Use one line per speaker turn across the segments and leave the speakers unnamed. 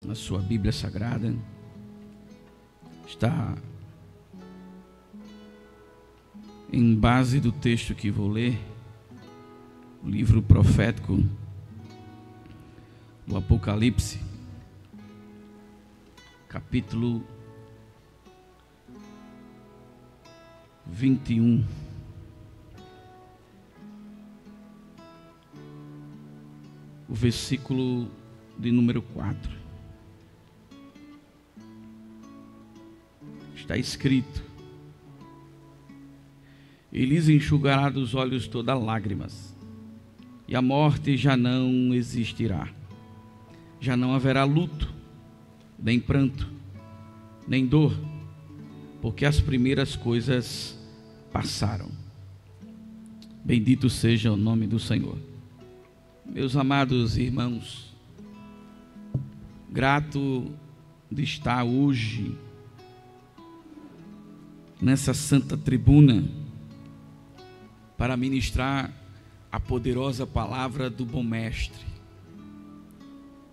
na sua Bíblia Sagrada, está em base do texto que vou ler, o livro profético do Apocalipse, capítulo 21. O versículo de número 4. Está escrito: e lhes enxugará dos olhos todas lágrimas, e a morte já não existirá. Já não haverá luto, nem pranto, nem dor, porque as primeiras coisas passaram. Bendito seja o nome do Senhor. Meus amados irmãos, grato de estar hoje nessa santa tribuna para ministrar a poderosa palavra do bom mestre.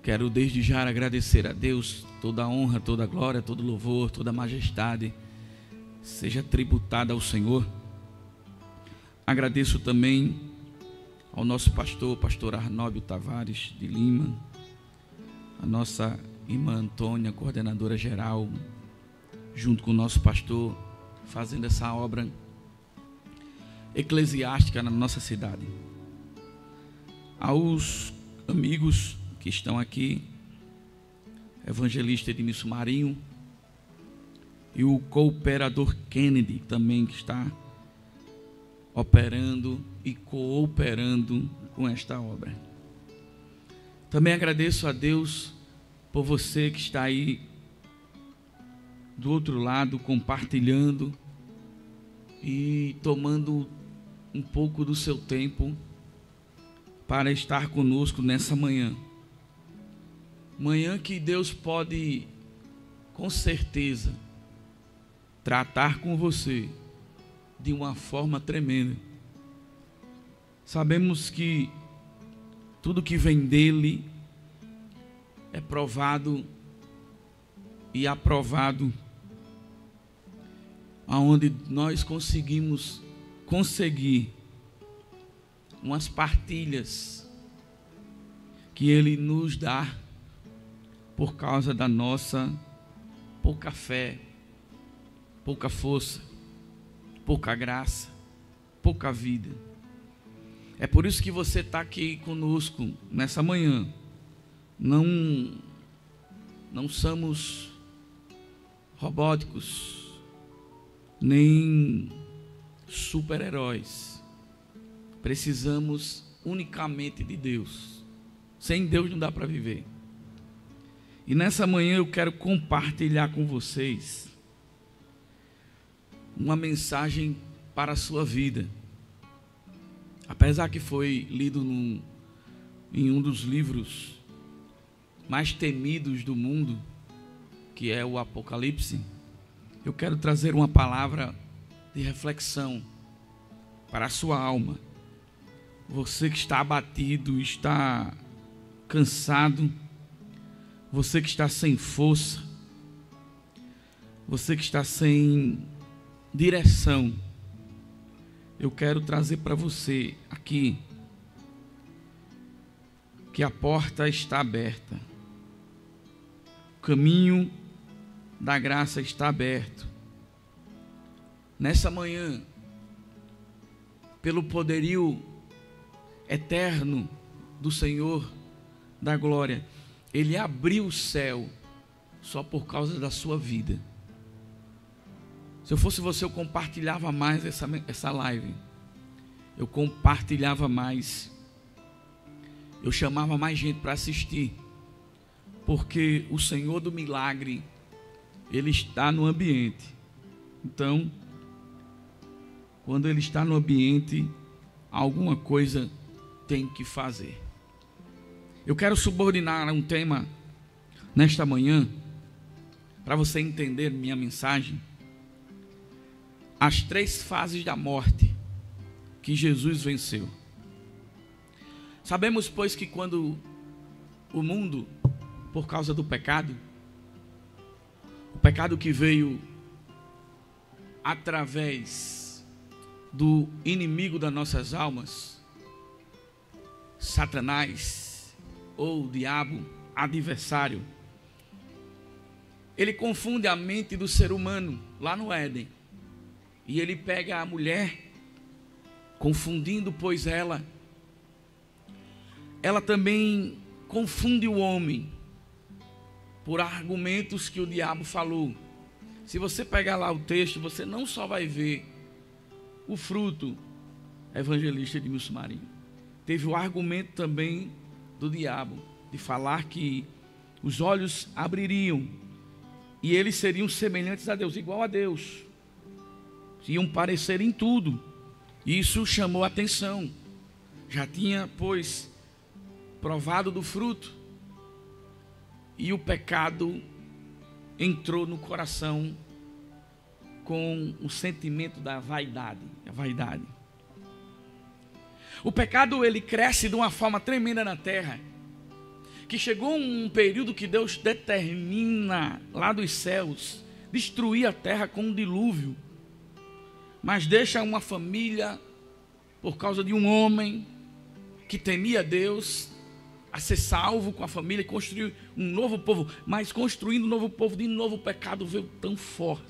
Quero desde já agradecer a Deus. Toda a honra, toda a glória, todo louvor, toda a majestade seja tributada ao Senhor. Agradeço também ao nosso pastor Arnóbio Tavares de Lima, a nossa irmã Antônia, coordenadora geral, junto com o nosso pastor, fazendo essa obra eclesiástica na nossa cidade. Aos amigos que estão aqui, evangelista Edmilson Marinho e o cooperador Kennedy também, que está operando e cooperando com esta obra. Também agradeço a Deus por você que está aí do outro lado, compartilhando e tomando um pouco do seu tempo para estar conosco nessa manhã. Manhã que Deus pode, com certeza, tratar com você de uma forma tremenda. Sabemos que tudo que vem dele é provado e aprovado, aonde nós conseguir umas partilhas que ele nos dá por causa da nossa pouca fé, pouca força, pouca graça, pouca vida. É por isso que você está aqui conosco nessa manhã. Não somos robóticos, nem super-heróis. Precisamos unicamente de Deus. Sem Deus não dá para viver. E nessa manhã eu quero compartilhar com vocês uma mensagem para a sua vida. Apesar que foi lido em um dos livros mais temidos do mundo, que é o Apocalipse, eu quero trazer uma palavra de reflexão para a sua alma. Você que está abatido, está cansado, você que está sem força, você que está sem direção, eu quero trazer para você aqui que a porta está aberta, o caminho da graça está aberto. Nessa manhã, pelo poderio eterno do Senhor da glória, Ele abriu o céu só por causa da sua vida. Se eu fosse você, eu compartilhava mais essa live. Eu compartilhava mais. Eu chamava mais gente para assistir. Porque o Senhor do milagre, Ele está no ambiente. Então, quando Ele está no ambiente, alguma coisa tem que fazer. Eu quero subordinar um tema nesta manhã, para você entender minha mensagem. As 3 fases da morte que Jesus venceu. Sabemos, pois, que quando o mundo, por causa do pecado. O pecado que veio através do inimigo das nossas almas, Satanás, ou o diabo, adversário. Ele confunde a mente do ser humano lá no Éden. E ele pega a mulher, confundindo, pois ela também confunde o homem por argumentos que o diabo falou. Se você pegar lá o texto, você não só vai ver o fruto evangelista de Edmilson Marinho. Teve o argumento também do diabo, de falar que os olhos abririam e eles seriam semelhantes a Deus, igual a Deus. Iam parecer em tudo. Isso chamou a atenção. Já tinha, pois, provado do fruto. E o pecado entrou no coração com o sentimento da vaidade. A vaidade. O pecado, ele cresce de uma forma tremenda na terra, que chegou um período que Deus determina lá dos céus destruir a terra com um dilúvio, mas deixa uma família, por causa de um homem que temia Deus, a ser salvo com a família e construir um novo povo. Mas construindo um novo povo, de novo o pecado veio tão forte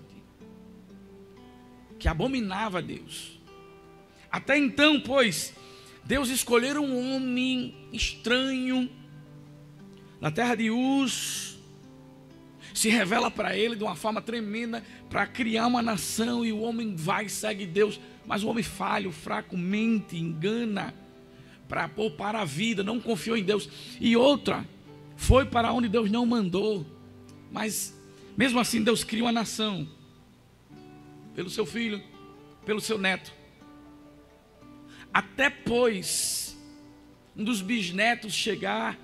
que abominava a Deus. Até então, pois, Deus escolheu um homem estranho na terra de Uz, se revela para ele de uma forma tremenda para criar uma nação, e o homem vai e segue Deus, mas o homem falho, fraco, mente, engana para poupar a vida, não confiou em Deus. E outra, foi para onde Deus não mandou, mas mesmo assim Deus cria uma nação pelo seu filho, pelo seu neto. Até pois um dos bisnetos chegar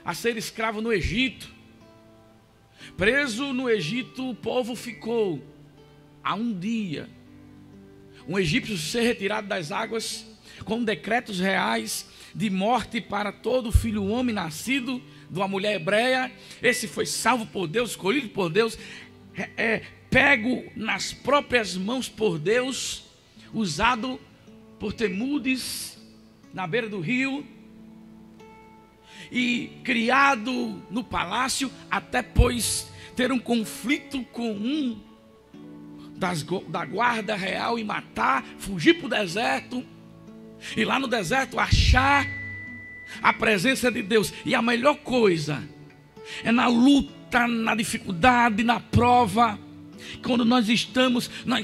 a ser escravo no Egito. Preso no Egito, o povo ficou há um dia. Um egípcio ser retirado das águas com decretos reais de morte para todo filho homem nascido de uma mulher hebreia. Esse foi salvo por Deus, escolhido por Deus, pego nas próprias mãos por Deus, usado por Temudes na beira do rio e criado no palácio, até pois ter um conflito com um da guarda real e matar, fugir para o deserto, e lá no deserto achar a presença de Deus. E a melhor coisa é na luta, na dificuldade, na prova, quando nós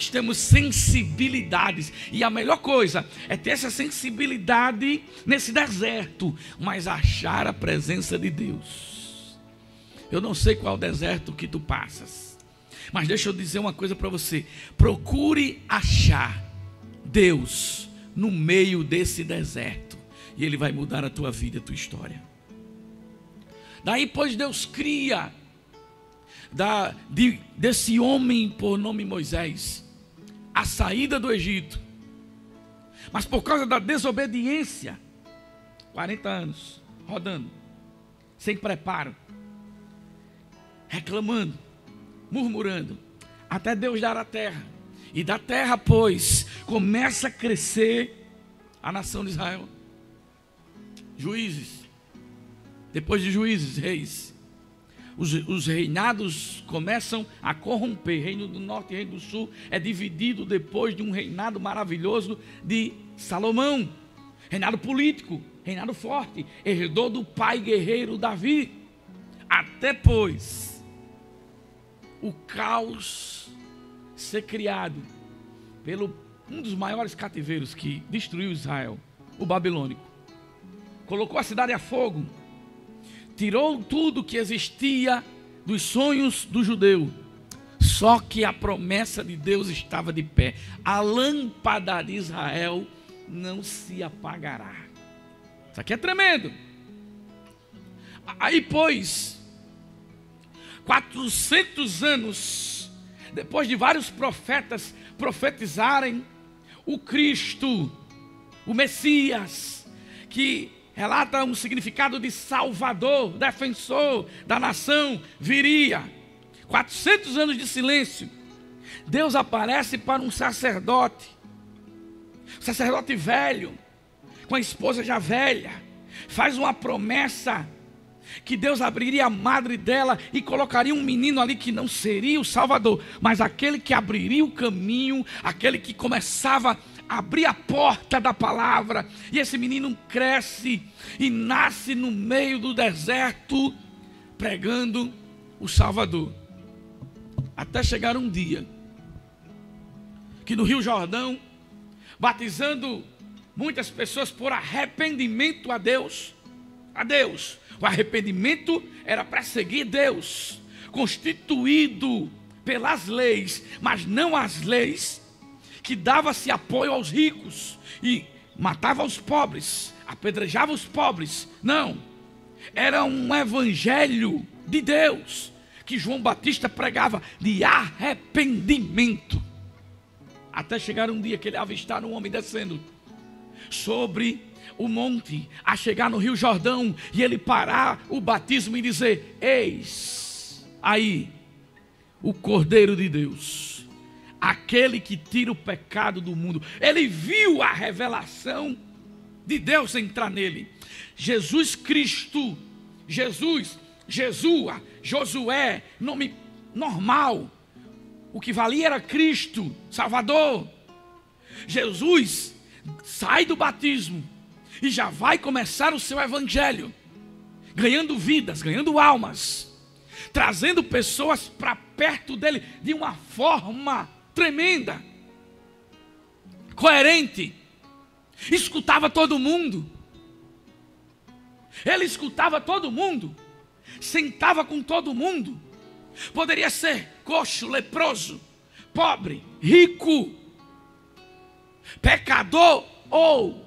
temos sensibilidades. E a melhor coisa é ter essa sensibilidade nesse deserto, mas achar a presença de Deus. Eu não sei qual deserto que tu passas, mas deixa eu dizer uma coisa para você: procure achar Deus no meio desse deserto, e Ele vai mudar a tua vida, a tua história. Daí, pois, Deus cria desse homem por nome Moisés a saída do Egito, mas por causa da desobediência, 40 anos rodando, sem preparo, reclamando, murmurando, até Deus dar a terra. E da terra, pois, começa a crescer a nação de Israel. Juízes, depois de juízes, reis. Os reinados começam a corromper. Reino do norte e reino do sul é dividido depois de um reinado maravilhoso de Salomão. Reinado político, reinado forte, herdou do pai guerreiro Davi. Até pois o caos ser criado pelo um dos maiores cativeiros que destruiu Israel, o babilônico. Colocou a cidade a fogo, tirou tudo que existia dos sonhos do judeu. Só que a promessa de Deus estava de pé. A lâmpada de Israel não se apagará. Isso aqui é tremendo. Aí, pois, 400 anos depois de vários profetas profetizarem o Cristo, o Messias, que relata um significado de salvador, defensor da nação, viria. 400 anos de silêncio. Deus aparece para um sacerdote velho, com a esposa já velha, faz uma promessa que Deus abriria a madre dela e colocaria um menino ali que não seria o Salvador, mas aquele que abriria o caminho, aquele que começava a abrir a porta da palavra. E esse menino cresce e nasce no meio do deserto, pregando o Salvador. Até chegar um dia que no Rio Jordão, batizando muitas pessoas por arrependimento a Deus. O arrependimento era para seguir Deus, constituído pelas leis, mas não as leis que dava-se apoio aos ricos e matava os pobres, apedrejava os pobres. Não, era um evangelho de Deus que João Batista pregava de arrependimento. Até chegar um dia que ele avistar um homem descendo sobre o monte, a chegar no Rio Jordão, e ele parar o batismo e dizer: eis aí o Cordeiro de Deus, aquele que tira o pecado do mundo. Ele viu a revelação de Deus entrar nele. Jesus Cristo, Jesua, Josué, nome normal. O que valia era Cristo, Salvador. Jesus sai do batismo e já vai começar o seu evangelho, ganhando vidas, ganhando almas, trazendo pessoas para perto dele de uma forma tremenda, coerente. Escutava todo mundo. Ele escutava todo mundo, sentava com todo mundo. Poderia ser coxo, leproso, pobre, rico, pecador ou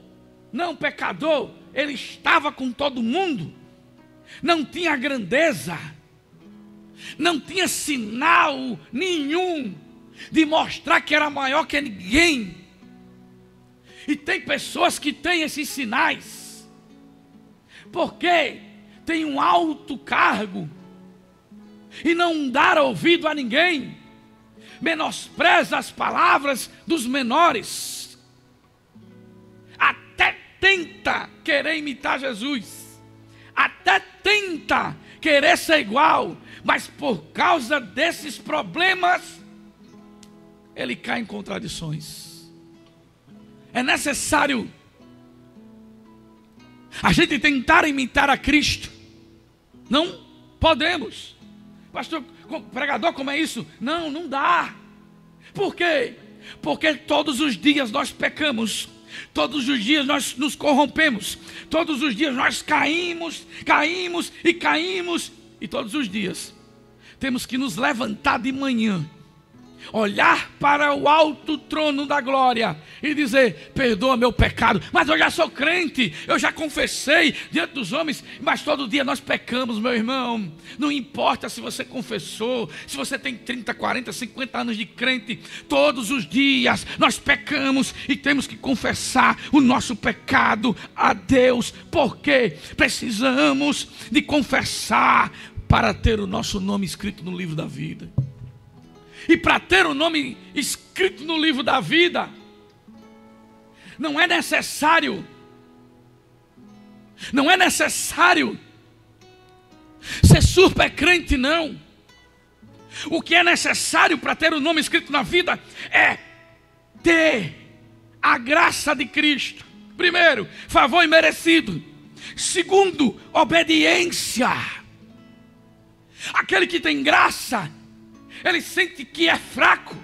não pecador, ele estava com todo mundo. Não tinha grandeza, não tinha sinal nenhum de mostrar que era maior que ninguém. E tem pessoas que têm esses sinais, porque tem um alto cargo e não dar ouvido a ninguém, menospreza as palavras dos menores, até tenta querer imitar Jesus, até tenta querer ser igual, mas por causa desses problemas, ele cai em contradições. É necessário a gente tentar imitar a Cristo. Não podemos. Pastor, pregador, como é isso? Não dá. Por quê? Porque todos os dias nós pecamos, todos os dias nós nos corrompemos, todos os dias nós caímos, e todos os dias temos que nos levantar de manhã, olhar para o alto trono da glória e dizer: perdoa meu pecado. Mas eu já sou crente, eu já confessei diante dos homens. Mas todo dia nós pecamos, meu irmão. Não importa se você confessou, se você tem 30, 40, 50 anos de crente, todos os dias nós pecamos e temos que confessar o nosso pecado a Deus, porque precisamos de confessar para ter o nosso nome escrito no livro da vida. E para ter o nome escrito no livro da vida, não é necessário ser super crente, não. O que é necessário para ter o nome escrito na vida é ter a graça de Cristo. Primeiro, favor imerecido. Segundo, obediência. Aquele que tem graça, ele sente que é fraco.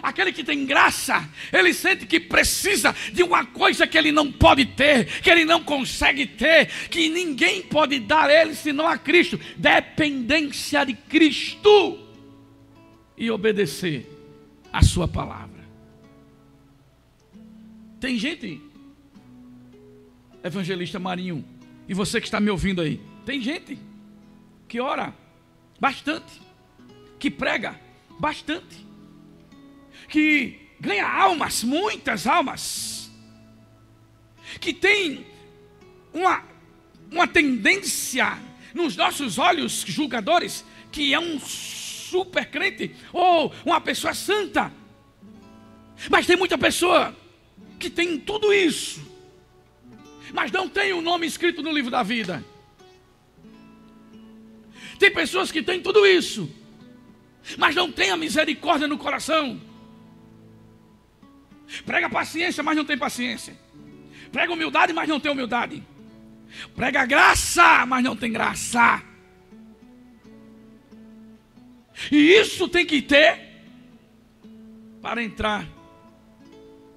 Aquele que tem graça, ele sente que precisa de uma coisa que ele não pode ter, que ele não consegue ter, que ninguém pode dar a ele senão a Cristo. Dependência de Cristo e obedecer a sua palavra. Tem gente, evangelista Marinho, e você que está me ouvindo aí, tem gente que ora bastante, que prega bastante, que ganha almas, muitas almas, que tem uma tendência nos nossos olhos julgadores, que é um super crente ou uma pessoa santa. Mas tem muita pessoa que tem tudo isso, mas não tem o nome escrito no livro da vida. Tem pessoas que têm tudo isso, mas não tem a misericórdia no coração. Prega paciência, mas não tem paciência. Prega humildade, mas não tem humildade. Prega graça, mas não tem graça. E isso tem que ter para entrar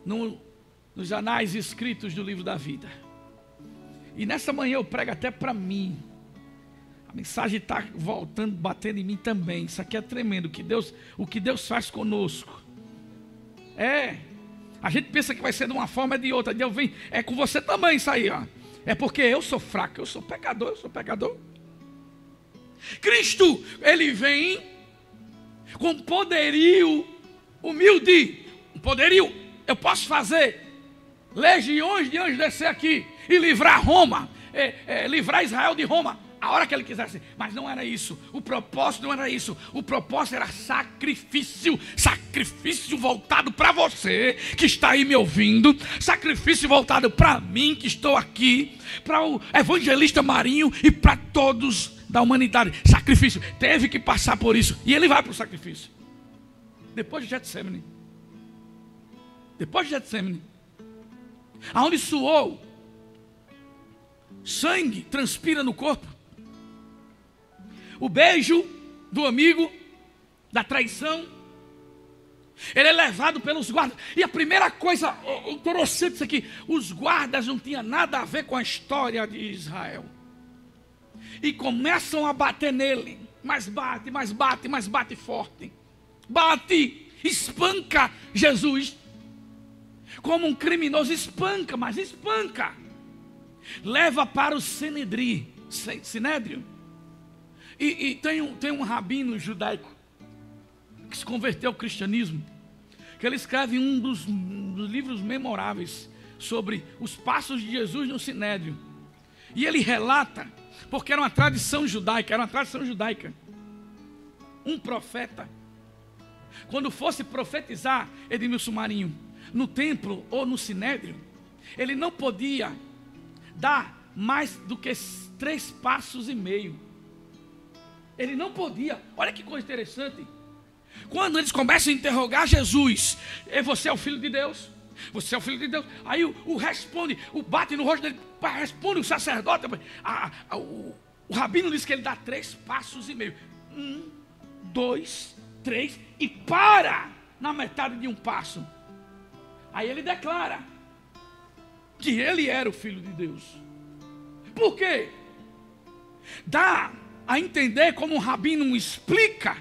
nos anais escritos do livro da vida. E nessa manhã eu prego até para mim. A mensagem está voltando, batendo em mim também. Isso aqui é tremendo, o que Deus faz conosco. A gente pensa que vai ser de uma forma ou de outra. Deus vem, é com você também isso aí, ó. É porque eu sou fraco, eu sou pecador. Cristo, ele vem com poderio humilde. Poderio, eu posso fazer legiões de anjos descer aqui e livrar Roma, livrar Israel de Roma, a hora que ele quisesse. Mas não era isso, o propósito não era isso. O propósito era sacrifício voltado para você que está aí me ouvindo, sacrifício voltado para mim que estou aqui, para o evangelista Marinho e para todos da humanidade. Sacrifício, teve que passar por isso, e ele vai para o sacrifício. Depois de Getsemane, aonde suou sangue, transpira no corpo, o beijo do amigo, da traição, ele é levado pelos guardas. E a primeira coisa interessante isso aqui, os guardas não tinham nada a ver com a história de Israel, e começam a bater nele, mas bate forte, espanca Jesus, como um criminoso, espanca, leva para o Sinédrio. E tem um rabino judaico que se converteu ao cristianismo, que ele escreve um dos livros memoráveis sobre os passos de Jesus no Sinédrio. E ele relata, porque era uma tradição judaica, um profeta, quando fosse profetizar, Edmilson Marinho, no templo ou no Sinédrio, ele não podia dar mais do que 3 passos e meio. Ele não podia. Olha que coisa interessante. Quando eles começam a interrogar Jesus, você é o filho de Deus? Você é o filho de Deus? Aí o responde, bate no rosto dele, responde o sacerdote. O rabino diz que ele dá 3 passos e meio. 1, 2, 3 e para na metade de um passo. Aí ele declara que ele era o filho de Deus. Por quê? Dá a entender, como um rabino explica,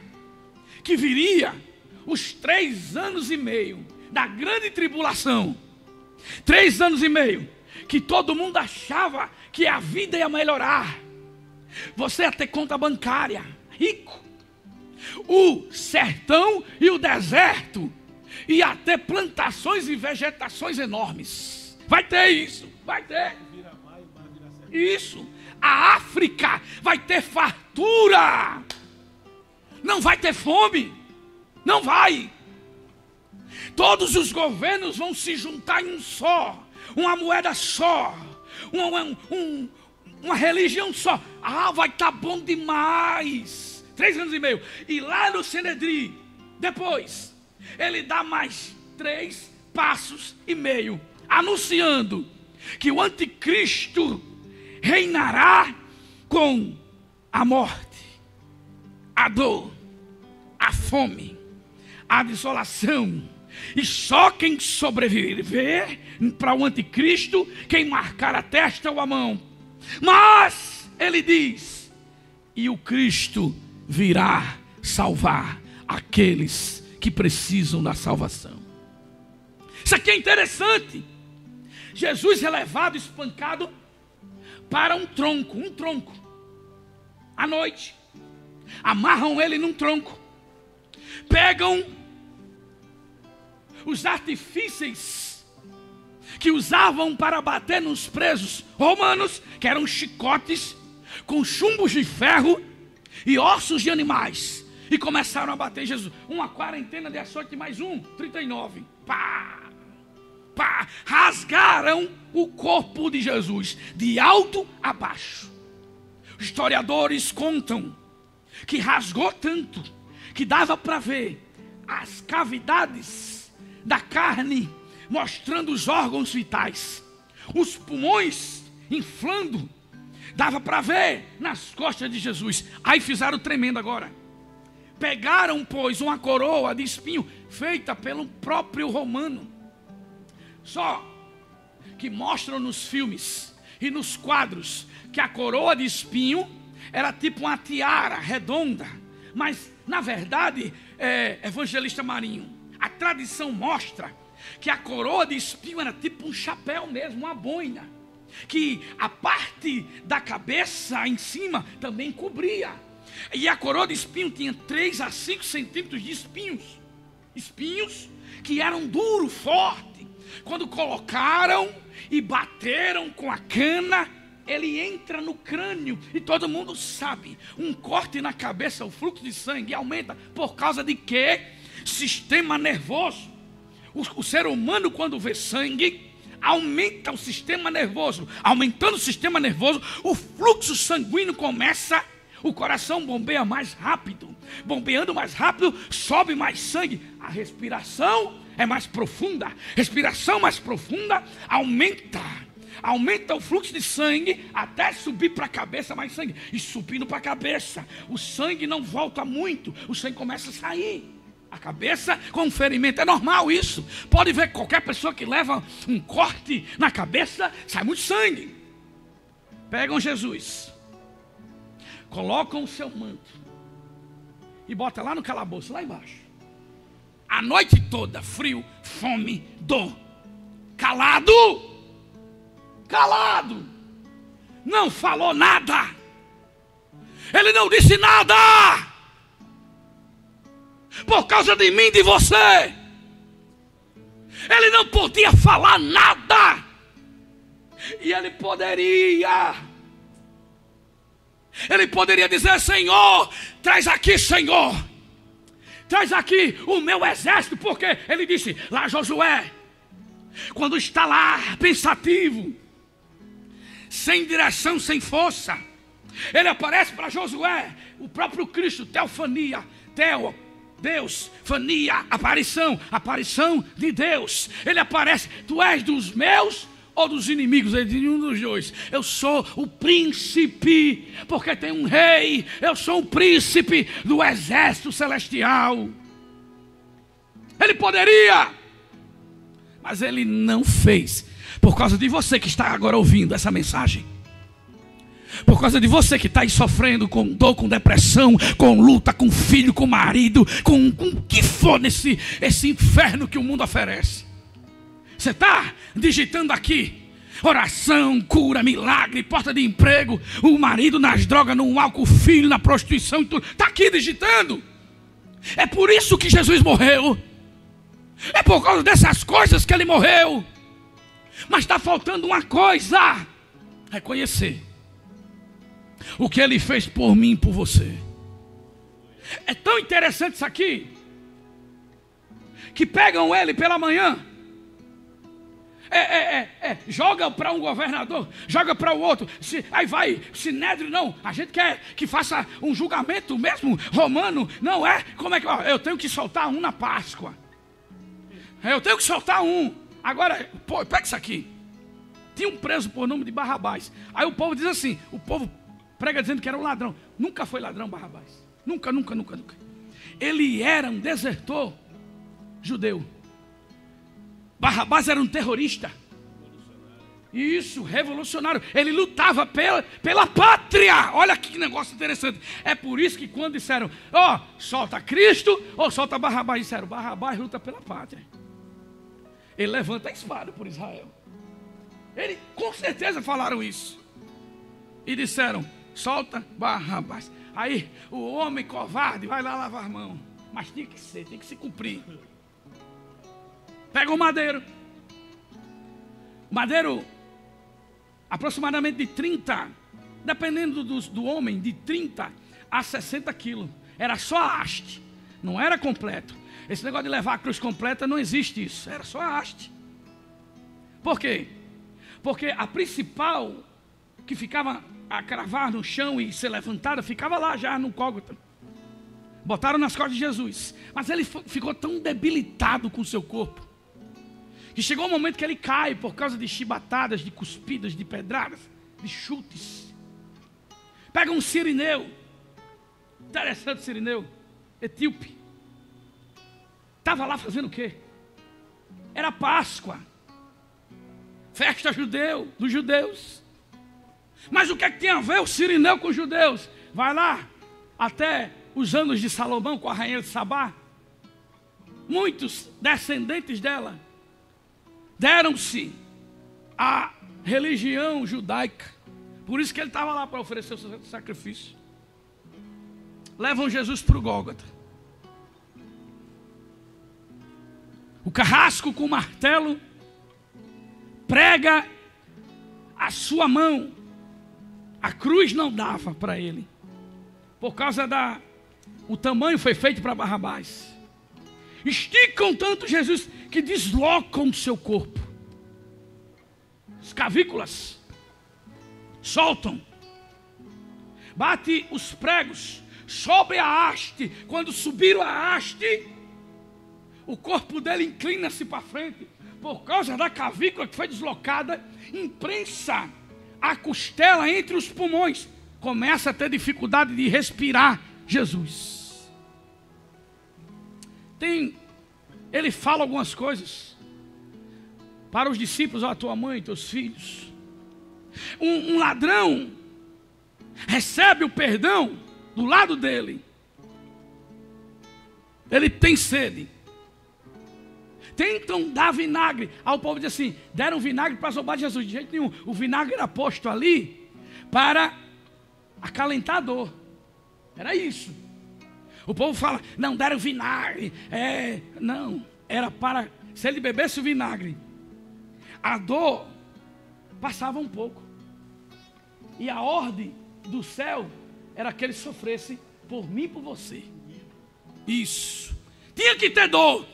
que viria os 3 anos e meio da grande tribulação. 3 anos e meio que todo mundo achava que a vida ia melhorar. Você ia ter conta bancária, rico. O sertão e o deserto ia ter plantações e vegetações enormes. Vai ter isso, vai ter. Isso. A África vai ter fartura. Não vai ter fome. Não vai. Todos os governos vão se juntar em um só, uma moeda só, uma religião só. Vai estar bom demais. 3 anos e meio. E lá no Sinédrio, depois, ele dá mais 3 passos e meio, anunciando que o anticristo reinará com a morte, a dor, a fome, a desolação. E só quem sobreviver para o anticristo, quem marcar a testa ou a mão. Mas ele diz: e o Cristo virá salvar aqueles que precisam da salvação. Isso aqui é interessante. Jesus é levado, espancado para um tronco, à noite, amarram ele num tronco, pegam os artifícios que usavam para bater nos presos romanos, que eram chicotes com chumbos de ferro e ossos de animais. E começaram a bater Jesus. Uma quarentena de açoite mais 39. Pá! Pá! Rasgaram o corpo de Jesus de alto a baixo. Os historiadores contam que rasgou tanto que dava para ver as cavidades da carne, mostrando os órgãos vitais, os pulmões inflando, dava para ver nas costas de Jesus. Aí fizeram tremendo agora. Pegaram, pois, uma coroa de espinho feita pelo próprio romano. Só que mostram nos filmes e nos quadros que a coroa de espinho era tipo uma tiara redonda. Mas, na verdade, evangelista Marinho, a tradição mostra que a coroa de espinho era tipo um chapéu mesmo, uma boina, que a parte da cabeça em cima também cobria. E a coroa de espinho tinha 3 a 5 centímetros de espinhos. Espinhos que eram duros, fortes. Quando colocaram e bateram com a cana, ele entra no crânio. E todo mundo sabe, um corte na cabeça, o fluxo de sangue aumenta. Por causa de quê? Sistema nervoso. O ser humano, quando vê sangue, aumenta o sistema nervoso. Aumentando o sistema nervoso, o fluxo sanguíneo começa. O coração bombeia mais rápido. Bombeando mais rápido, sobe mais sangue. A respiração é mais profunda. Respiração mais profunda aumenta o fluxo de sangue até subir para a cabeça mais sangue. E subindo para a cabeça, o sangue não volta muito. O sangue começa a sair. A cabeça com ferimento, é normal isso. Pode ver qualquer pessoa que leva um corte na cabeça, sai muito sangue. Pegam Jesus, colocam o seu manto e bota lá no calabouço, lá embaixo. A noite toda, frio, fome, dor. Calado. Não falou nada. Ele não disse nada. Por causa de mim e de você. Ele não podia falar nada. E ele poderia dizer: Senhor, traz aqui, Senhor, traz aqui o meu exército. Porque ele disse lá, Josué, quando está lá pensativo, sem direção, sem força, ele aparece para Josué, o próprio Cristo, teofania, Deus, fania, aparição de Deus. Ele aparece: tu és dos meus ou dos inimigos? Ele diz: um dos dois. Eu sou o príncipe, porque tem um rei. Eu sou o príncipe do exército celestial. Ele poderia, mas ele não fez. Por causa de você que está agora ouvindo essa mensagem. Por causa de você que está aí sofrendo com dor, com depressão, com luta, com filho, com marido, com o que for esse inferno que o mundo oferece. Você está digitando aqui: oração, cura, milagre, porta de emprego, o marido nas drogas, no álcool, o filho na prostituição e tudo. Está aqui digitando. É por isso que Jesus morreu. É por causa dessas coisas que ele morreu. Mas está faltando uma coisa: reconhecer o que ele fez por mim e por você. É tão interessante isso aqui, que pegam ele pela manhã, joga para um governador, joga para o outro, aí vai Sinédrio. Não, a gente quer que faça um julgamento mesmo romano. Não é? Como é que eu tenho que soltar um na Páscoa? Eu tenho que soltar um. Agora, pega isso aqui. Tinha um preso por nome de Barrabás. Aí o povo diz assim, o povo prega dizendo que era um ladrão. Nunca foi ladrão Barrabás. Nunca. Ele era um desertor judeu. Barrabás era um terrorista. Isso, revolucionário. Ele lutava pela pátria. Olha que negócio interessante. É por isso que quando disseram, solta Cristo ou solta Barrabás, disseram: Barrabás luta pela pátria. Ele levanta a espada por Israel. Ele, com certeza falaram isso. E disseram: solta Barrabás. Aí o homem covarde vai lá lavar a mão. Mas tem que se cumprir. Pega o madeiro, madeiro aproximadamente de 30, dependendo do homem, de 30 a 60 quilos. Era só a haste, não era completo. Esse negócio de levar a cruz completa, não existe isso, era só a haste. Por quê? Porque a principal, que ficava a cravar no chão e ser levantada, ficava lá já no Gólgota. Botaram nas costas de Jesus. Mas ele ficou tão debilitado com o seu corpo, que chegou um momento que ele cai por causa de chibatadas, de cuspidas, de pedradas, de chutes. Pega um sirineu, interessante sirineu, etíope. Estava lá fazendo o quê? Era Páscoa, festa dos judeus. Mas o que é que tem a ver o sirineu com os judeus? Vai lá, até os anos de Salomão com a rainha de Sabá. Muitos descendentes dela deram-se à religião judaica. Por isso que ele estava lá para oferecer o seu sacrifício. Levam Jesus para o Gólgota. O carrasco com o martelo prega a sua mão. A cruz não dava para ele, por causa o tamanho foi feito para Barrabás. Esticam tanto Jesus que deslocam o seu corpo. As cavículas soltam. Bate os pregos sobre a haste. Quando subiram a haste, o corpo dele inclina-se para frente, por causa da cavícula que foi deslocada, imprensa a costela entre os pulmões. Começa a ter dificuldade de respirar Jesus. Ele fala algumas coisas para os discípulos, a tua mãe, teus filhos. Um ladrão recebe o perdão do lado dele. Ele tem sede. Tentam dar vinagre. Aí o povo diz assim: deram vinagre para zombar de Jesus. De jeito nenhum. O vinagre era posto ali para acalentar a dor. Era isso. O povo fala: não, deram vinagre. Não, era para, se ele bebesse o vinagre, a dor passava um pouco. E a ordem do céu era que ele sofresse por mim e por você. Isso. Tinha que ter dor.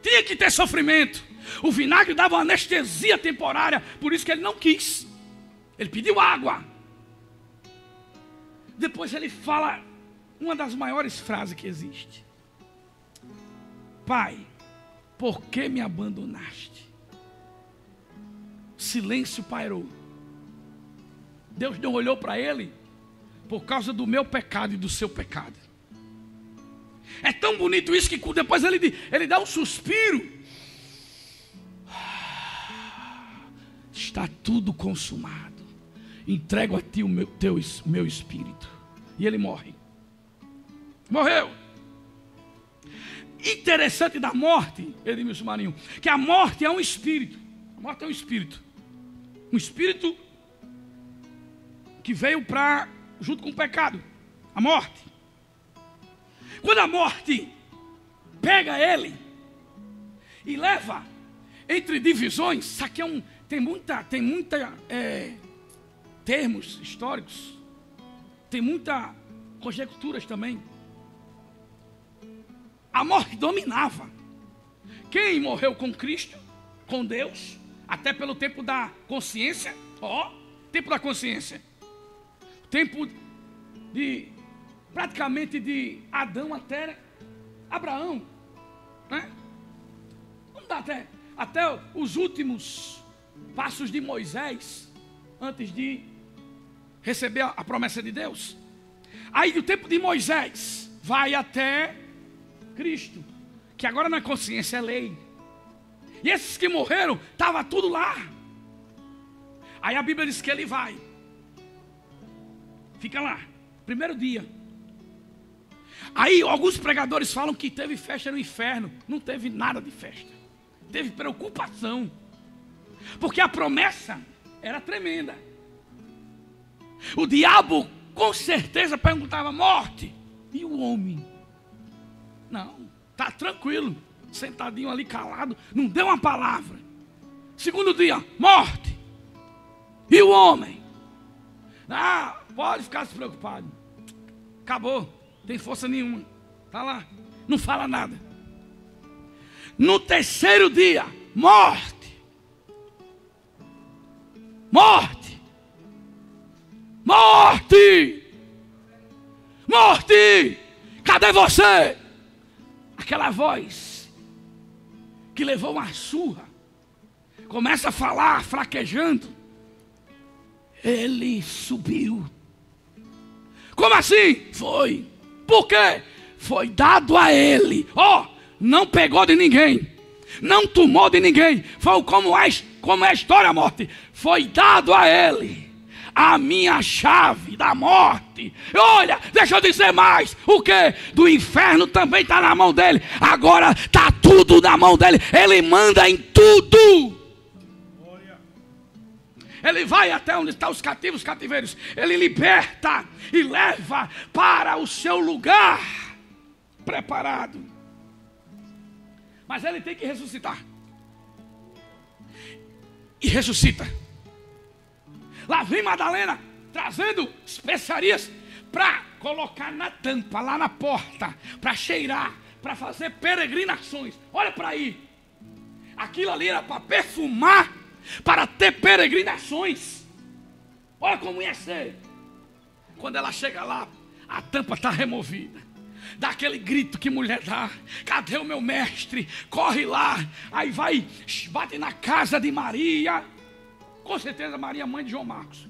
Tinha que ter sofrimento. O vinagre dava uma anestesia temporária. Por isso que ele não quis. Ele pediu água. Depois ele fala uma das maiores frases que existe: Pai, por que me abandonaste? Silêncio pairou. Deus não olhou para ele por causa do meu pecado e do seu pecado. É tão bonito isso que depois ele dá um suspiro. Está tudo consumado. Entrego a ti o meu espírito. E ele morre. Morreu. Interessante da morte, Edmilson Marinho, que a morte é um espírito. A morte é um espírito. Um espírito que veio junto com o pecado. A morte. Quando a morte pega ele e leva entre divisões, isso aqui tem muita termos históricos, tem muita conjecturas também. A morte dominava. Quem morreu com Cristo, com Deus, até pelo tempo da consciência, tempo da consciência, tempo praticamente de Adão até Abraão, né? Vamos dar até os últimos passos de Moisés, antes de receber a promessa de Deus. Aí do tempo de Moisés vai até Cristo, que agora na consciência é lei. E esses que morreram, estava tudo lá. Aí a Bíblia diz que ele vai, fica lá, primeiro dia. Aí alguns pregadores falam que teve festa no inferno. Não teve nada de festa. Teve preocupação. Porque a promessa era tremenda. O diabo com certeza perguntava: morte, e o homem? Não, está tranquilo, sentadinho ali calado, não deu uma palavra. Segundo dia, morte. E o homem? Ah, pode ficar despreocupado. Acabou, não tem força nenhuma. Está lá, não fala nada. No terceiro dia, morte. Morte. Morte. Morte. Cadê você? Aquela voz que levou uma surra começa a falar, fraquejando. Ele subiu. Como assim? Foi. Por quê? Foi dado a ele. Não pegou de ninguém. Não tomou de ninguém. Foi como é a história da morte. Foi dado a ele a minha chave da morte. Olha, deixa eu dizer mais. O que? Do inferno também está na mão dele. Agora está tudo na mão dele. Ele manda em tudo. Ele vai até onde estão os cativos, os cativeiros. Ele liberta e leva para o seu lugar preparado. Mas ele tem que ressuscitar. E ressuscita. Lá vem Madalena trazendo especiarias para colocar na tampa, lá na porta, para cheirar, para fazer peregrinações. Olha para aí. Aquilo ali era para perfumar, para ter peregrinações. Olha como ia ser. Quando ela chega lá, a tampa está removida. Dá aquele grito que mulher dá. Cadê o meu mestre? Corre lá. Aí vai, bate na casa de Maria. Com certeza Maria, mãe de João Marcos.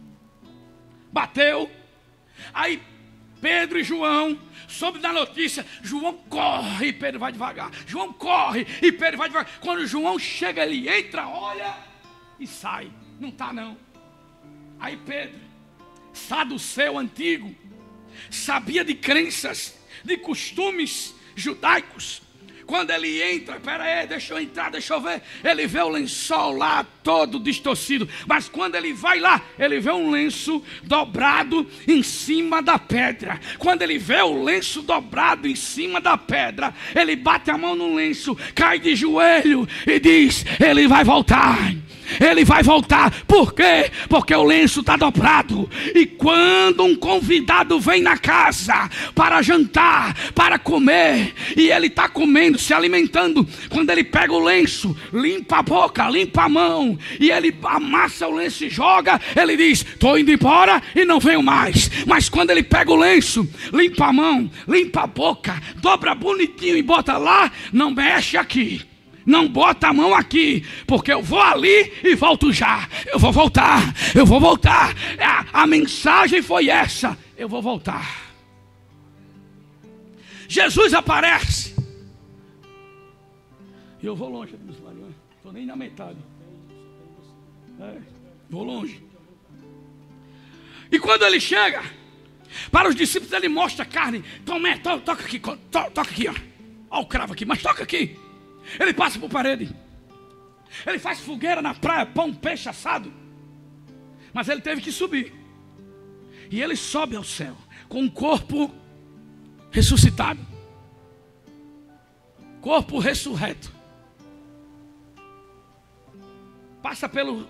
Bateu. Aí Pedro e João soube da notícia. João corre e Pedro vai devagar. João corre e Pedro vai devagar. Quando João chega, ele entra, olha e sai. Não está não. Aí Pedro, saduceu antigo, sabia de crenças, de costumes judaicos. Quando ele entra, pera aí, deixa eu entrar, deixa eu ver. Ele vê o lençol lá todo distorcido. Mas quando ele vai lá, ele vê um lenço dobrado em cima da pedra. Quando ele vê o lenço dobrado em cima da pedra, ele bate a mão no lenço, cai de joelho e diz: ele vai voltar. Ele vai voltar. Por quê? Porque o lenço está dobrado. E quando um convidado vem na casa para jantar, para comer, e ele está comendo, se alimentando, quando ele pega o lenço, limpa a boca, limpa a mão, e ele amassa o lenço e joga, ele diz: estou indo embora e não venho mais. Mas quando ele pega o lenço, limpa a mão, limpa a boca, dobra bonitinho e bota lá, não mexe aqui, não bota a mão aqui, porque eu vou ali e volto já. Eu vou voltar, eu vou voltar. A mensagem foi essa: eu vou voltar. Jesus aparece. E eu vou longe, estou nem na metade. Vou longe. E quando ele chega, para os discípulos ele mostra a carne. Tomé, toca aqui, toca aqui, ó. Olha o cravo aqui, mas toca aqui. Ele passa por parede. Ele faz fogueira na praia, pão, peixe assado. Mas ele teve que subir. E ele sobe ao céu com um corpo ressuscitado, corpo ressurreto. Passa pelo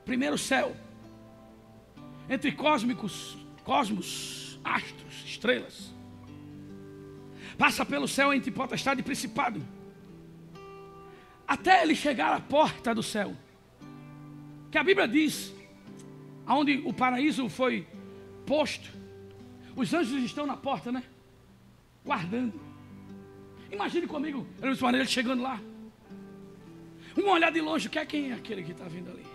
primeiro céu, entre cosmos, astros, estrelas. Passa pelo céu entre potestade e principado, até ele chegar à porta do céu, que a Bíblia diz, aonde o paraíso foi posto, os anjos estão na porta, né? Guardando. Imagine comigo, ele chegando lá. Um olhar de longe, quem é aquele que está vindo ali?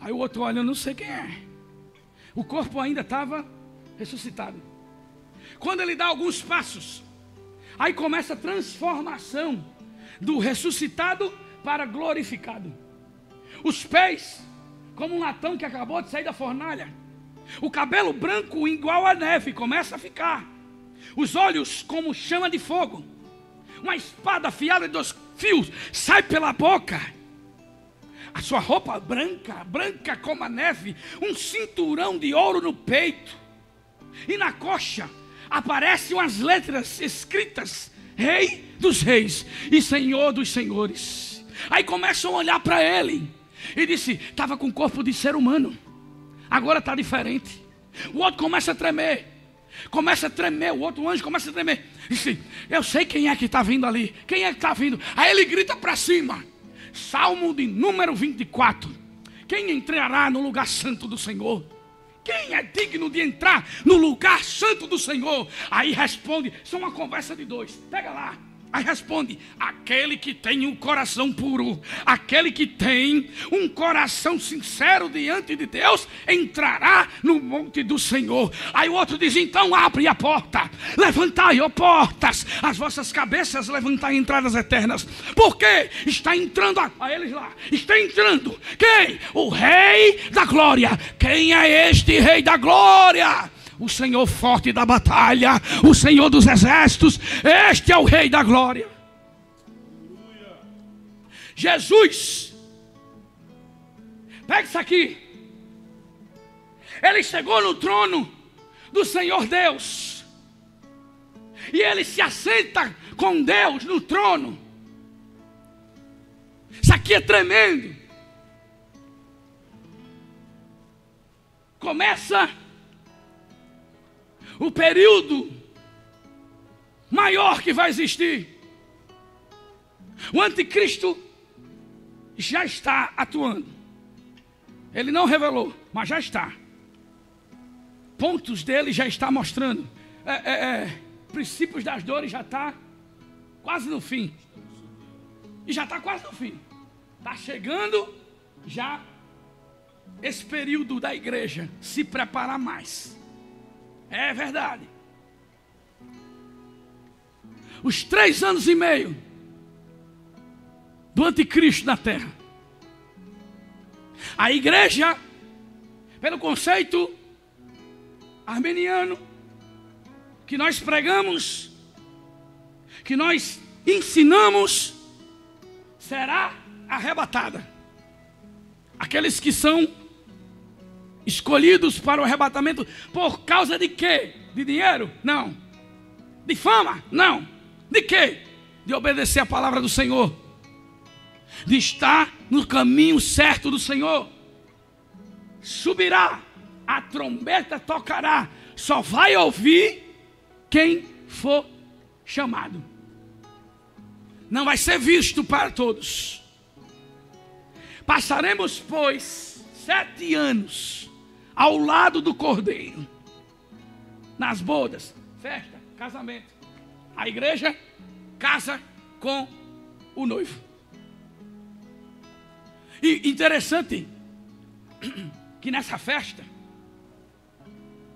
Aí o outro olha, eu não sei quem é. O corpo ainda estava ressuscitado. Quando ele dá alguns passos, aí começa a transformação do ressuscitado para glorificado. Os pés, como um latão que acabou de sair da fornalha. O cabelo branco igual a neve começa a ficar. Os olhos como chama de fogo. Uma espada afiada de 2 fios sai pela boca. A sua roupa branca, branca como a neve. Um cinturão de ouro no peito. E na coxa aparecem umas letras escritas: Rei dos Reis e Senhor dos Senhores. Aí começam a olhar para ele e disse: estava com corpo de ser humano, agora está diferente. O outro começa a tremer, o outro anjo começa a tremer. Disse: eu sei quem é que está vindo ali. Quem é que está vindo? Aí ele grita para cima, Salmo de número 24: quem entrará no lugar santo do Senhor? Quem é digno de entrar no lugar santo do Senhor? Aí responde, isso é uma conversa de dois, pega lá. Aí responde: aquele que tem um coração puro, aquele que tem um coração sincero diante de Deus, entrará no monte do Senhor. Aí o outro diz: então abre a porta, levantai, ó portas, as vossas cabeças, levantai entradas eternas, porque está entrando a eles lá, está entrando quem? O Rei da Glória. Quem é este Rei da Glória? O Senhor forte da batalha, o Senhor dos exércitos. Este é o Rei da Glória. Jesus, pega isso aqui. Ele chegou no trono do Senhor Deus, e ele se assenta com Deus no trono. Isso aqui é tremendo. Começa o período maior que vai existir. O anticristo já está atuando. Ele não revelou, mas já está. Pontos dele já está mostrando. Princípios das dores já está quase no fim. E já está quase no fim. Está chegando já esse período da igreja se preparar mais. É verdade. Os 3 anos e meio do anticristo na terra. A igreja, pelo conceito arminiano que nós pregamos, que nós ensinamos, será arrebatada. Aqueles que são escolhidos para o arrebatamento, por causa de quê? De dinheiro? Não. De fama? Não. De quê? De obedecer a palavra do Senhor, de estar no caminho certo do Senhor. Subirá, a trombeta tocará, só vai ouvir quem for chamado. Não vai ser visto para todos. Passaremos, pois, 7 anos ao lado do Cordeiro, nas bodas, festa, casamento. A igreja casa com o noivo. E interessante que nessa festa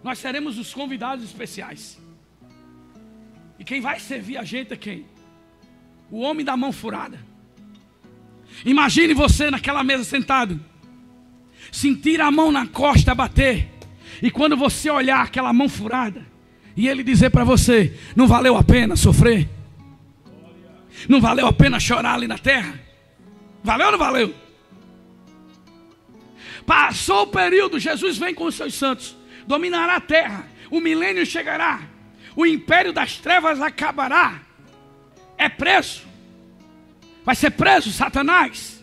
nós seremos os convidados especiais. E quem vai servir a gente é quem? O homem da mão furada. Imagine você naquela mesa sentado, sentir a mão na costa bater, e quando você olhar aquela mão furada, e ele dizer para você: não valeu a pena sofrer? Não valeu a pena chorar ali na terra? Valeu ou não valeu? Passou o período, Jesus vem com os seus santos, dominará a terra, o milênio chegará, o império das trevas acabará. É preso, vai ser preso Satanás,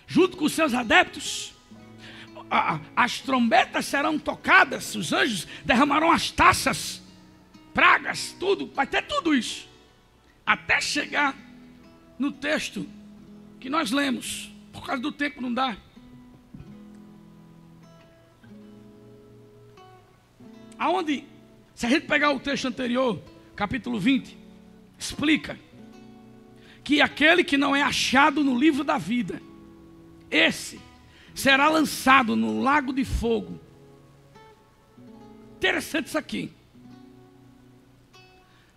junto com os seus adeptos. As trombetas serão tocadas, os anjos derramarão as taças, pragas, tudo, vai ter tudo isso, até chegar no texto que nós lemos. Por causa do tempo não dá. Aonde, se a gente pegar o texto anterior, capítulo 20, explica que aquele que não é achado no livro da vida, esse será lançado no lago de fogo. Interessante isso aqui.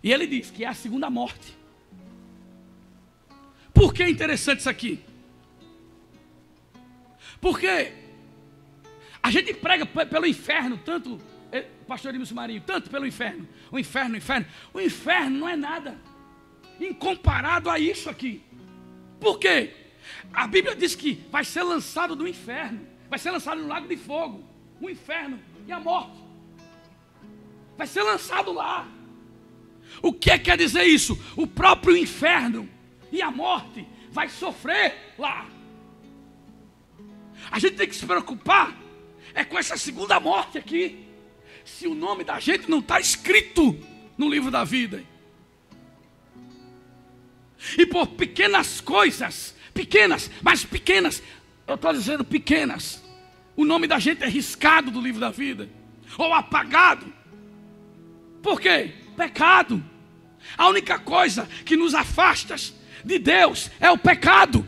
E ele diz que é a segunda morte. Por que é interessante isso aqui? Porque a gente prega pelo inferno, tanto, pastor Edmilson Marinho, tanto pelo inferno. O inferno. O inferno não é nada incomparado a isso aqui. Por quê? A Bíblia diz que vai ser lançado do inferno, vai ser lançado no lago de fogo. O inferno e a morte vai ser lançado lá. O que quer dizer isso? O próprio inferno e a morte vai sofrer lá. A gente tem que se preocupar com essa segunda morte aqui. Se o nome da gente não está escrito no livro da vida. E por pequenas coisas, pequenas, mas pequenas, eu estou dizendo pequenas, o nome da gente é riscado do livro da vida, ou apagado. Por quê? Pecado. A única coisa que nos afasta de Deus é o pecado.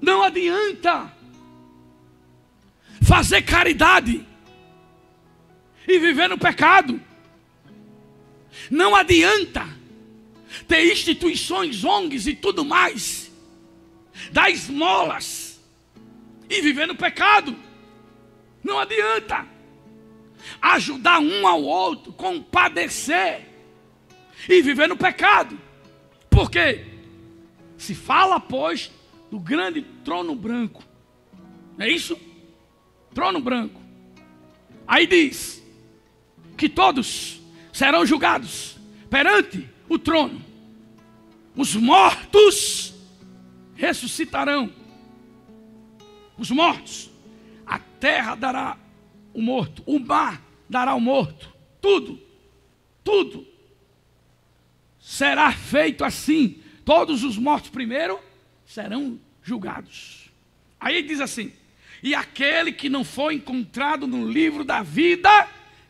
Não adianta fazer caridade e viver no pecado. Não adianta ter instituições, ONGs e tudo mais, dar esmolas e viver no pecado. Não adianta ajudar um ao outro, compadecer e viver no pecado. Por quê? Se fala, pois, do grande trono branco. É isso? Trono branco. Aí diz que todos serão julgados perante o trono. Os mortos ressuscitarão. Os mortos. A terra dará o morto. O mar dará o morto. Tudo. Tudo será feito assim. Todos os mortos primeiro serão julgados. Aí diz assim: e aquele que não for encontrado no livro da vida,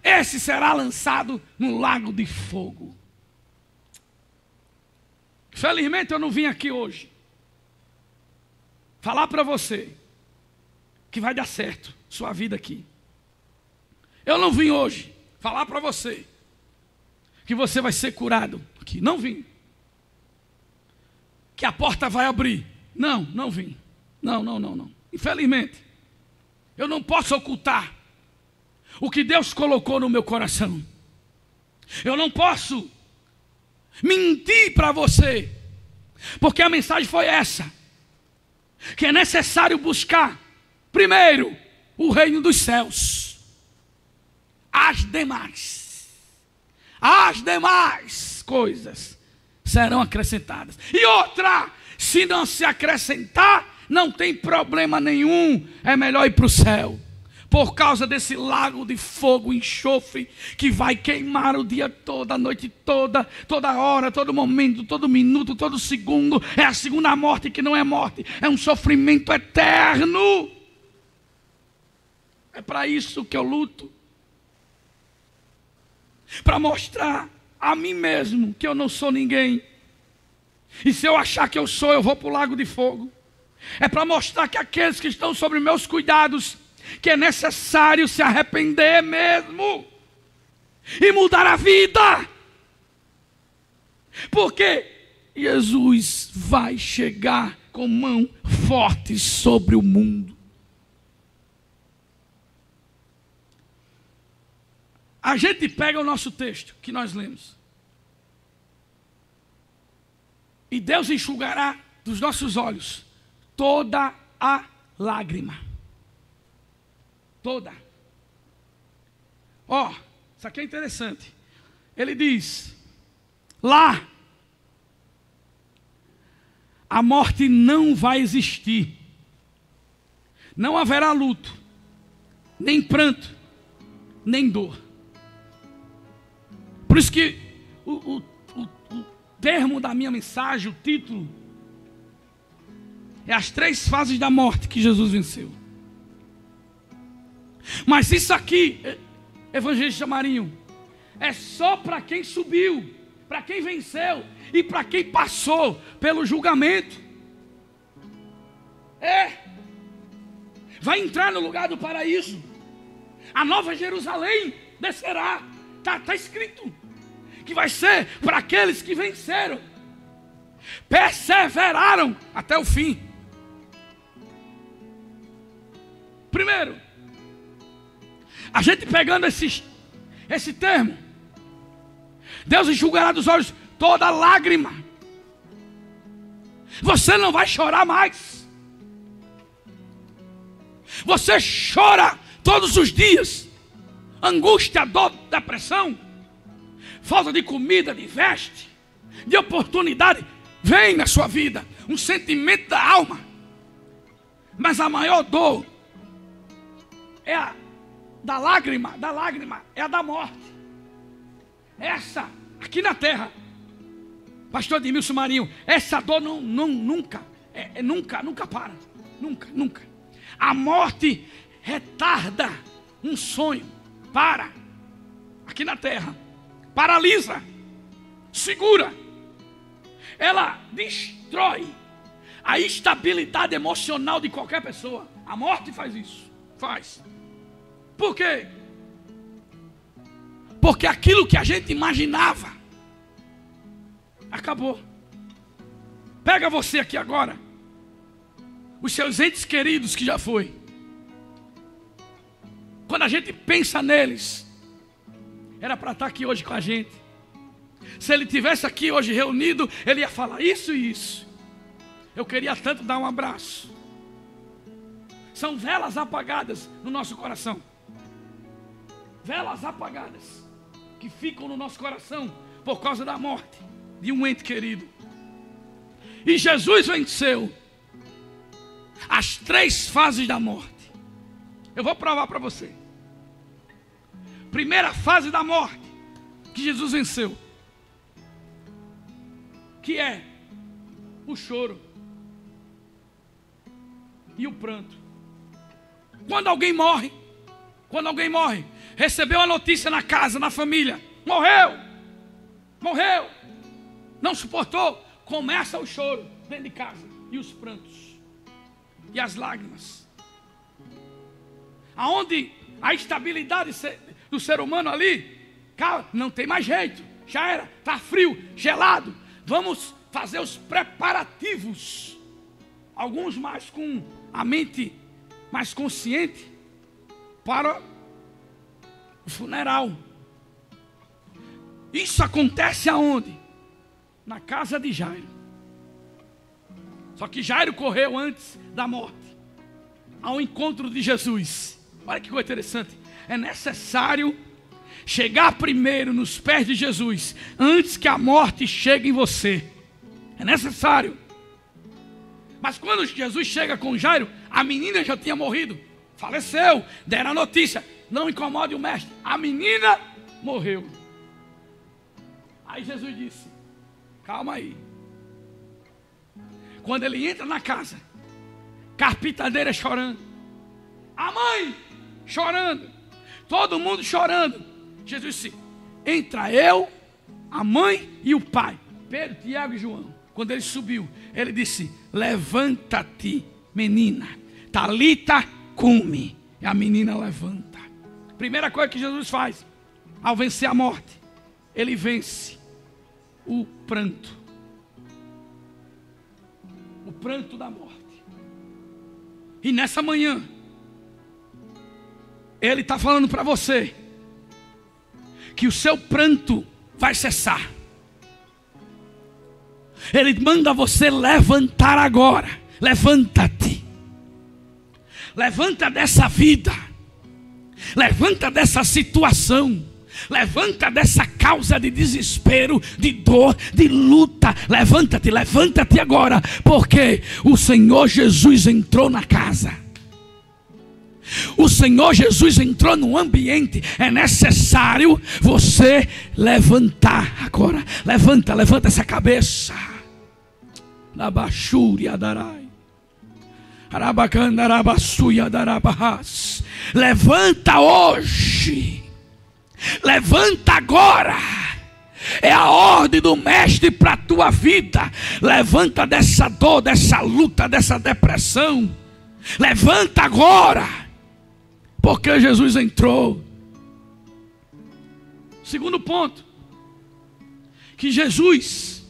esse será lançado no lago de fogo. Felizmente eu não vim aqui hoje falar para você que vai dar certo sua vida aqui. Eu não vim hoje falar para você que você vai ser curado aqui. Não vim. Que a porta vai abrir. Não vim. Não. Infelizmente, eu não posso ocultar o que Deus colocou no meu coração. Eu não posso mentir para você, porque a mensagem foi essa: que é necessário buscar primeiro o reino dos céus. As demais coisas serão acrescentadas. E outra, se não se acrescentar, não tem problema nenhum, é melhor ir para o céu, por causa desse lago de fogo, enxofre, que vai queimar o dia todo, a noite toda, toda hora, todo momento, todo minuto, todo segundo. É a segunda morte que não é morte, é um sofrimento eterno. É para isso que eu luto, para mostrar a mim mesmo que eu não sou ninguém. E se eu achar que eu sou, eu vou para o lago de fogo. É para mostrar que aqueles que estão sobre meus cuidados, que é necessário se arrepender mesmo e mudar a vida, porque Jesus vai chegar com mão forte sobre o mundo. A gente pega o nosso texto que nós lemos, e Deus enxugará dos nossos olhos toda a lágrima. Toda. Isso aqui é interessante. Ele diz: lá a morte não vai existir. Não haverá luto, nem pranto, nem dor. Por isso que o termo da minha mensagem, o título, é as 3 fases da morte que Jesus venceu. Mas isso aqui, evangelista Marinho, é só para quem subiu, para quem venceu e para quem passou pelo julgamento. Vai entrar no lugar do paraíso. A nova Jerusalém descerá. Está escrito que vai ser para aqueles que venceram, perseveraram até o fim. Primeiro, a gente pegando esse termo, Deus enxugará dos olhos toda lágrima. Você não vai chorar mais. Você chora todos os dias. Angústia, dor, depressão, falta de comida, de veste, de oportunidade. vem na sua vida um sentimento da alma, mas a maior dor é a da lágrima, é a da morte. Essa, aqui na terra, pastor Edmilson Marinho, essa dor nunca para. Nunca. A morte retarda um sonho, aqui na terra, paralisa, segura, ela destrói a estabilidade emocional de qualquer pessoa. A morte faz isso, Por quê? Porque aquilo que a gente imaginava acabou. Pega você aqui agora, os seus entes queridos que já foi. Quando a gente pensa neles, era para estar aqui hoje com a gente. Se ele tivesse aqui hoje reunido, ele ia falar isso e isso. Eu queria tanto dar um abraço. São velas apagadas no nosso coração. Velas apagadas que ficam no nosso coração por causa da morte de um ente querido. E Jesus venceu as 3 fases da morte. Eu vou provar para você. Primeira fase da morte que Jesus venceu, que é o choro e o pranto. Quando alguém morre, recebeu a notícia na casa, na família, morreu, não suportou, começa o choro dentro de casa, e os prantos, e as lágrimas, aonde a estabilidade do ser humano ali, não tem mais jeito, já era, está frio, gelado, vamos fazer os preparativos, alguns mais com a mente mais consciente, para o funeral. Isso acontece aonde? Na casa de Jairo. Só que Jairo correu antes da morte ao encontro de Jesus. Olha que coisa interessante. É necessário chegar primeiro nos pés de Jesus antes que a morte chegue em você. É necessário. Mas quando Jesus chega com Jairo, a menina já tinha morrido, faleceu, deram a notícia: não incomode o mestre, a menina morreu. Aí Jesus disse: calma aí. Quando ele entra na casa, carpintadeira chorando, a mãe chorando, todo mundo chorando, Jesus disse: entra eu, a mãe e o pai, Pedro, Tiago e João. Quando ele subiu, ele disse: levanta-te, menina, talita cumi. E a menina levanta. Primeira coisa que Jesus faz ao vencer a morte, ele vence o pranto. O pranto da morte. E nessa manhã, ele está falando para você que o seu pranto vai cessar. Ele manda você levantar agora. Levanta-te. Levanta dessa vida. Levanta dessa situação. Levanta dessa causa de desespero, de dor, de luta. Levanta-te, levanta-te agora. Porque o Senhor Jesus entrou na casa. O Senhor Jesus entrou no ambiente. É necessário você levantar agora. Levanta essa cabeça. Levanta hoje. Levanta agora. É a ordem do mestre para a tua vida. Levanta dessa dor, dessa luta, dessa depressão. Levanta agora. Porque Jesus entrou. Segundo ponto, que Jesus,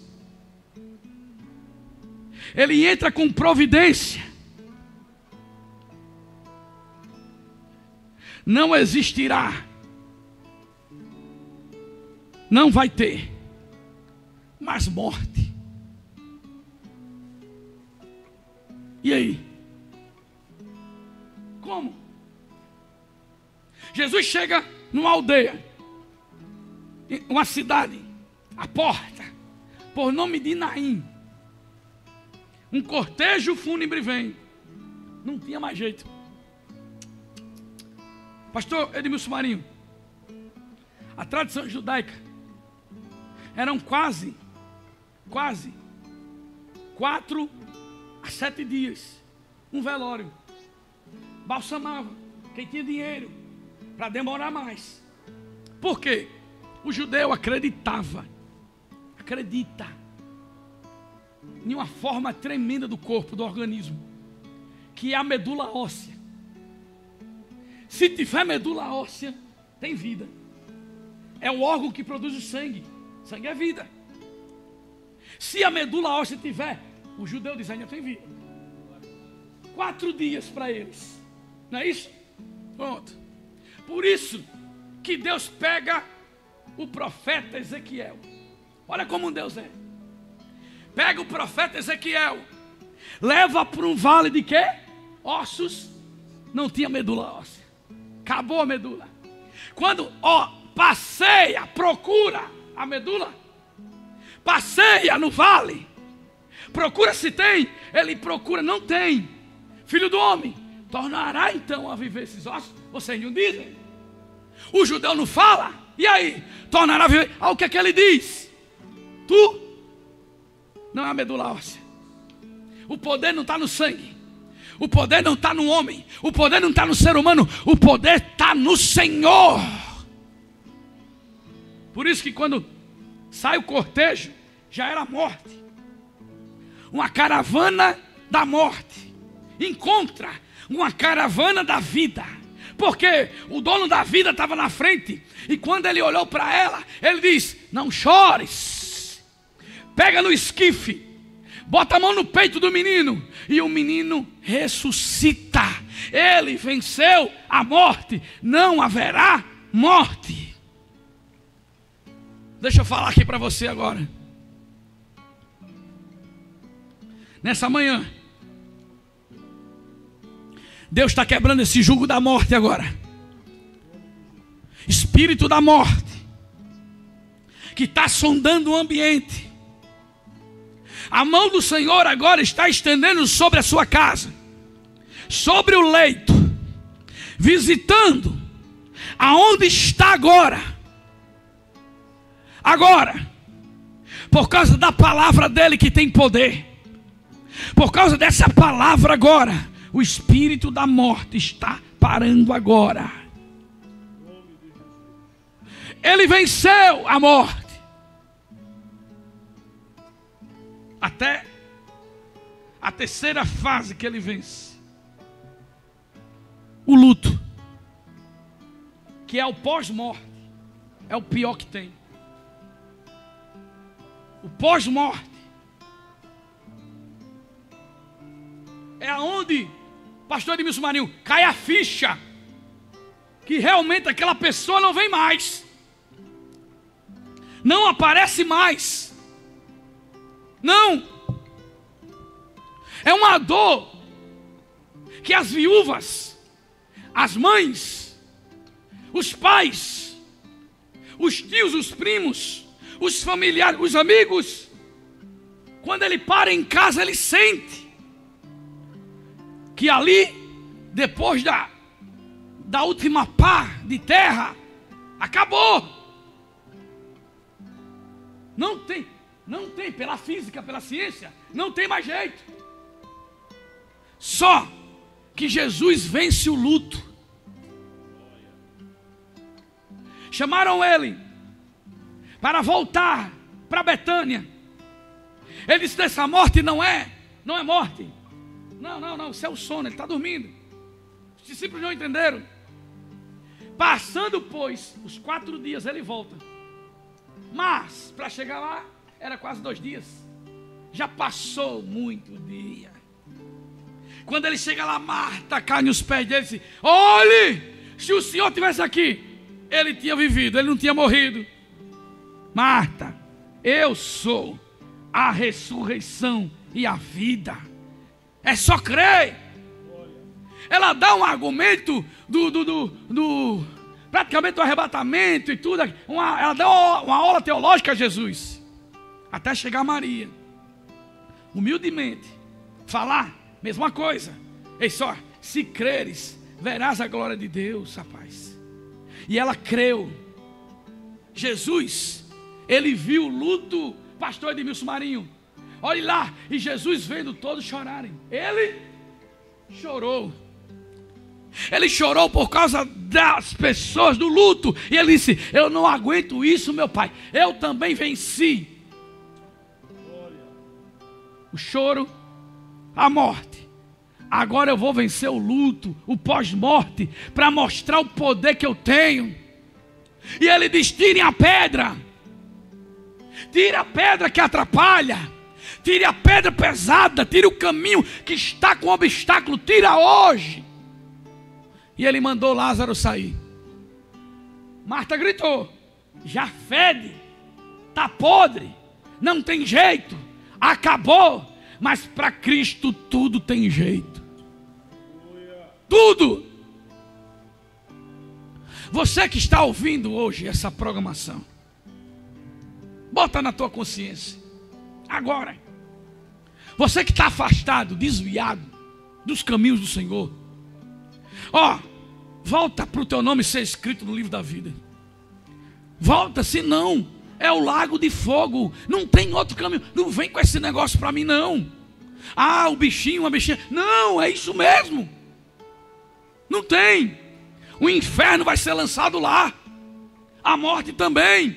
ele entra com providência. Não existirá, não vai ter mais morte. E aí? Como? Jesus chega numa aldeia, uma cidade, a porta, por nome de Naim. Um cortejo fúnebre vem. Não tinha mais jeito. Pastor Edmilson Marinho, a tradição judaica eram quase 4 a 7 dias um velório. Balsamava quem tinha dinheiro para demorar mais. Por quê? O judeu acredita em uma forma tremenda do corpo, do organismo, que é a medula óssea. Se tiver medula óssea, tem vida. É o órgão que produz o sangue. Sangue é vida. Se a medula óssea tiver, o judeu diz, ainda tem vida. 4 dias para eles. Não é isso? Pronto. Por isso que Deus pega o profeta Ezequiel. Olha como Deus é. Pega o profeta Ezequiel, leva para um vale de quê? Ossos. Não tinha medula óssea. Acabou a medula. Quando passeia, procura a medula, passeia no vale, procura se tem, ele procura, não tem. Filho do homem, tornará então a viver esses ossos? Vocês não dizem? O judeu não fala? E aí? Tornará a viver? O que é que ele diz? Tu não é a medula óssea. O poder não está no sangue. O poder não está no homem. O poder não está no ser humano. O poder está no Senhor. Por isso que quando sai o cortejo, já era morte. Uma caravana da morte encontra uma caravana da vida. Porque o dono da vida estava na frente. E quando ele olhou para ela, ele diz, não chores. Pega no esquife. Bota a mão no peito do menino. E o menino ressuscita. Ele venceu a morte. Não haverá morte. Deixa eu falar aqui para você agora. Nessa manhã, Deus está quebrando esse jugo da morte agora. Espírito da morte, que está sondando o ambiente. A mão do Senhor agora está estendendo sobre a sua casa, sobre o leito, visitando aonde está agora. Agora, por causa da palavra dele que tem poder, por causa dessa palavra agora, o espírito da morte está parando agora. Ele venceu a morte. Até a terceira fase que ele vence. O luto. Que é o pós-morte. É o pior que tem. O pós-morte. É aonde, pastor Edmilson Marinho, cai a ficha. Que realmente aquela pessoa não vem mais. Não aparece mais. Não. É uma dor que as viúvas, as mães, os pais, os tios, os primos, os familiares, os amigos, quando ele para em casa, ele sente que ali, depois da última pá de terra, acabou. Não tem, pela física, pela ciência, não tem mais jeito. Só que Jesus vence o luto. Chamaram ele para voltar para Betânia. Ele disse, essa morte não é morte. Não, isso é o sono, ele está dormindo. Os discípulos não entenderam. Passando, pois, os 4 dias ele volta. Mas, para chegar lá, era quase 2 dias. Já passou muito dia. Quando ele chega lá, Marta cai nos pés dele e diz, olhe, se o Senhor estivesse aqui, ele tinha vivido, ele não tinha morrido. Marta, eu sou a ressurreição e a vida. É só crer. Ela dá um argumento praticamente do arrebatamento e tudo. Ela dá uma aula teológica a Jesus. Até chegar Maria, humildemente, Falar, mesma coisa. Ei só, se creres, verás a glória de Deus, rapaz. E ela creu. Jesus, ele viu o luto, pastor Edmilson Marinho. Olhe lá, e Jesus vendo todos chorarem. Ele chorou. Ele chorou por causa das pessoas do luto. E ele disse: eu não aguento isso, meu pai. Eu também venci o choro, a morte. Agora eu vou vencer o luto, o pós-morte, para mostrar o poder que eu tenho. E ele diz: tirem a pedra. Tire a pedra que atrapalha. Tire a pedra pesada. Tire o caminho que está com obstáculo. Tira hoje. E ele mandou Lázaro sair. Marta gritou: já fede, está podre, não tem jeito, acabou. Mas para Cristo tudo tem jeito. Tudo. Você que está ouvindo hoje essa programação, bota na tua consciência. Agora, você que está afastado, desviado dos caminhos do Senhor, volta para o teu nome ser escrito no livro da vida. Volta, senão é o lago de fogo. Não tem outro caminho. Não vem com esse negócio para mim, não. O bichinho, a bichinha. Não, é isso mesmo. Não tem. O inferno vai ser lançado lá. A morte também.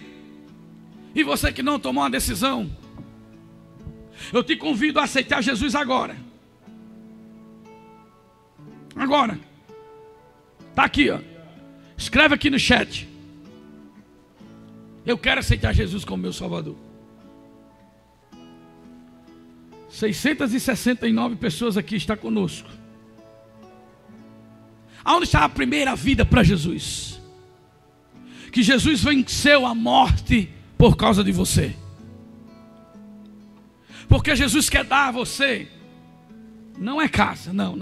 E você que não tomou uma decisão, eu te convido a aceitar Jesus agora. Agora. Está aqui, escreve aqui no chat: eu quero aceitar Jesus como meu Salvador. 669 pessoas aqui estão conosco. Aonde está a primeira vida para Jesus? Que Jesus venceu a morte por causa de você. Porque Jesus quer dar a você, não é casa, não.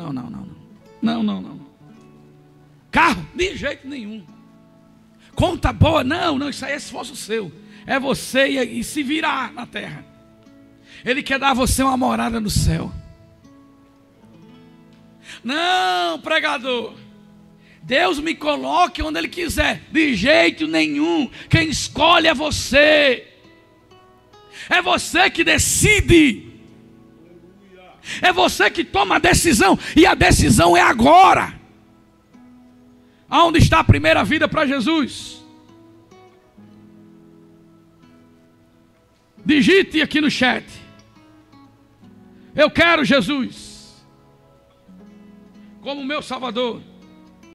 Carro, de jeito nenhum. Conta boa, não, isso aí é esforço seu. É você e se virar na terra. Ele quer dar a você uma morada no céu. Não, pregador, Deus me coloque onde Ele quiser. De jeito nenhum. Quem escolhe é você. É você que decide. É você que toma a decisão. E a decisão é agora. Aonde está a primeira vida para Jesus? Digite aqui no chat: eu quero Jesus como meu Salvador.